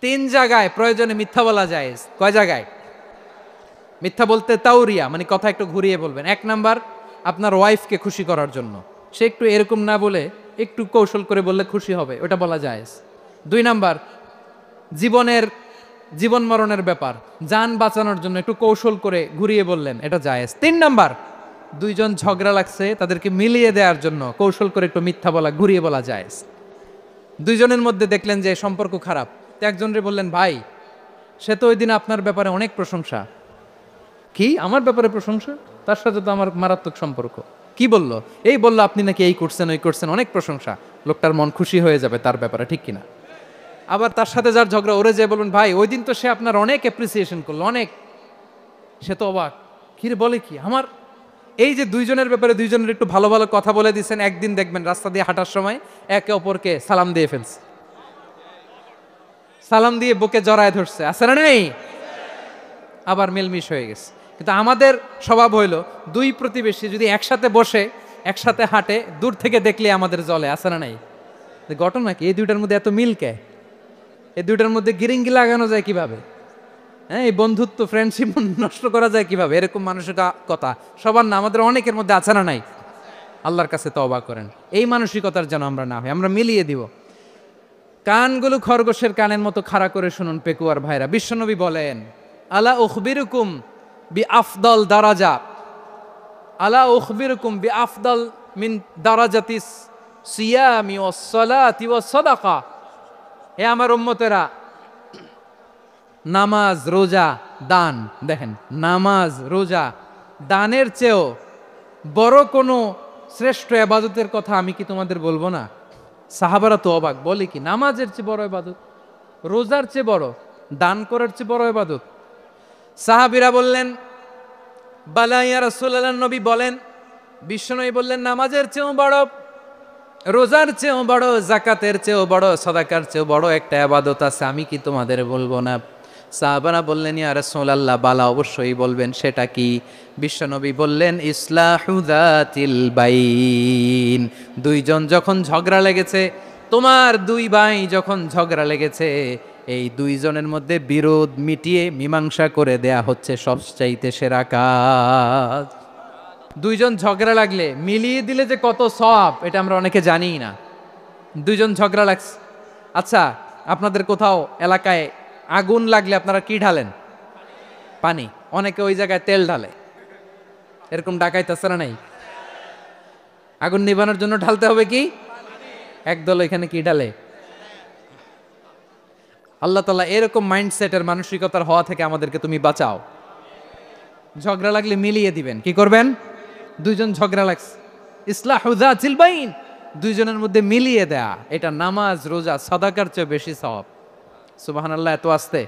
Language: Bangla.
তিন জায়গায় প্রয়োজনে মিথ্যা বলা যায়। কয় জায়গায় মিথ্যা বলতে? তাওরিয়া, মানে কথা একটু ঘুরিয়ে বলবেন। এক নাম্বার, আপনার ওয়াইফকে খুশি করার জন্য, সে একটু এরকম না বলে একটু কৌশল করে বললে খুশি হবে, ওটা বলা যায়। দুই নাম্বার, জীবন মরণের ব্যাপার, জান বাঁচানোর জন্য একটু কৌশল করে ঘুরিয়ে বললেন, এটা জায়েজ। তিন নাম্বার, দুইজন ঝগড়া লাগছে তাদেরকে মিলিয়ে দেওয়ার জন্য কৌশল করে একটু মিথ্যা বলা, ঘুরিয়ে বলা জায়েজ। দুইজনের মধ্যে দেখলেন যে সম্পর্ক খারাপ, তো একজনরে বললেন, ভাই সে তো ওই দিন আপনার ব্যাপারে অনেক প্রশংসা। কি আমার ব্যাপারে প্রশংসা? তার সাথে তো আমার মারাত্মক সম্পর্ক। কি বললো? এই বললো আপনি নাকি এই করছেন ওই করছেন, অনেক প্রশংসা। লোকটার মন খুশি হয়ে যাবে তার ব্যাপারে, ঠিক কিনা? আবার তার সাথে যার ঝগড়া, ওরে যে বলবেন, ভাই ওই দিন তো সে আপনার অনেক অ্যাপ্রিসিয়েশন করলো, অনেক। সে তো অবাক, কি রে বলে কি আমার? এই যে দুইজনের ব্যাপারে দুইজনের একটু ভালো ভালো কথা বলে দিচ্ছেন, একদিন দেখবেন রাস্তা দিয়ে হাঁটার সময় একে অপরকে সালাম দিয়ে ফেলছে, সালাম দিয়ে বুকে জড়ায় ধরছে, আছে না নেই? আবার মিলমিশ হয়ে গেছে। কিন্তু আমাদের স্বভাব হইল, দুই প্রতিবেশী যদি একসাথে বসে একসাথে হাঁটে, দূর থেকে দেখলে আমাদের জলে, আছে না নাই? ঘটনা কি? এই দুইটার মধ্যে এত মিল কে? এই দুইটার মধ্যে গিরিঙ্গি লাগানো যায় কিভাবে? হ্যাঁ, এই বন্ধুত্ব ফ্রেন্ডশিপ নষ্ট করা যায় কিভাবে? এরকম মানসিকতা সবার না, আমাদের অনেকের মধ্যে আছে না নাই? আল্লাহর কাছে তওবা করেন, এই মানসিকতার যেন আমরা না হই, আমরা মিলিয়ে দিব। কানগুলো খরগোশের কানের মতো খাড়া করে শুনুন পেকুয়ার ভাইরা। বিশ্বনবী বলেন, আলা উখবিরুকুম বি আফদল দারাজা, আলা উখবিরুকুম বি আফদল মিন দারাজাতিস সিয়ামি ওয়াস সালাতি ওয়াস সাদাকা। হে আমার উম্মতেরা, নামাজ, রোজা, দান, দেখেন নামাজ, রোজা, দানের চেয়েও বড় কোনো শ্রেষ্ঠ ইবাদতের কথা আমি কি তোমাদের বলবো না? সাহাবারা তো অবাক, বলে কি নামাজের চেয়ে বড় ইবাদত, রোজার চেয়ে বড়, দান করার চেয়ে বড় ইবাদত? সাহাবীরা বললেন, বালা ইয়া রাসূলুল্লাহ। নবী বলেন, বিশ্বনবী বললেন, নামাজের চেয়েও বড়, রোজার চেয়েও বড়, যাকাতের চেয়েও বড়, সাদাকার চেয়েও বড় একটা ইবাদত আছে, আমি কি তোমাদের বলবো না? সাহাবারা বললেন, ইয়া রাসূলুল্লাহ, বালা অবশ্যই বলবেন, সেটা কি? বিশ্বনবী বললেন, ইসলাহু যাতিল বাইন। দুইজন যখন ঝগড়া লেগেছে, তোমার দুই ভাই যখন ঝগড়া লেগেছে, এই দুইজনের মধ্যে বিরোধ মিটিয়ে মীমাংসা করে দেয়া হচ্ছে সবচাইতে সেরা কাজ। দুইজন ঝগড়া লাগলে মিলিয়ে দিলে যে কত সওয়াব, এটা আমরা অনেকে জানিই না। দুইজন ঝগড়া লাগছে, আচ্ছা আপনাদের কোথাও এলাকায় আগুন লাগলে আপনারা কি ঢালেন? পানি। অনেকে ওই জায়গায় তেল ঢালে, এরকম ডাকাইতেছে না নাই? আগুন নিভানোর জন্য ঢালতে হবে কি? একদল এখানে কি ঢালে? আল্লাহ তাআলা এরকম মাইন্ডসেটের মানসিকতার হওয়া থেকে আমাদেরকে তুমি বাঁচাও। ঝগড়া লাগলে মিলিয়ে দিবেন, কি করবেন? দুইজন ঝগড়া লাগছে, ইসলাহু যাতিল বাইন, দুইজনের মধ্যে মিলিয়ে দেয়া, এটা নামাজ, রোজা, সাদাকার চেয়ে বেশি সওয়াব। সুবহানাল্লাহ, এত আস্তে।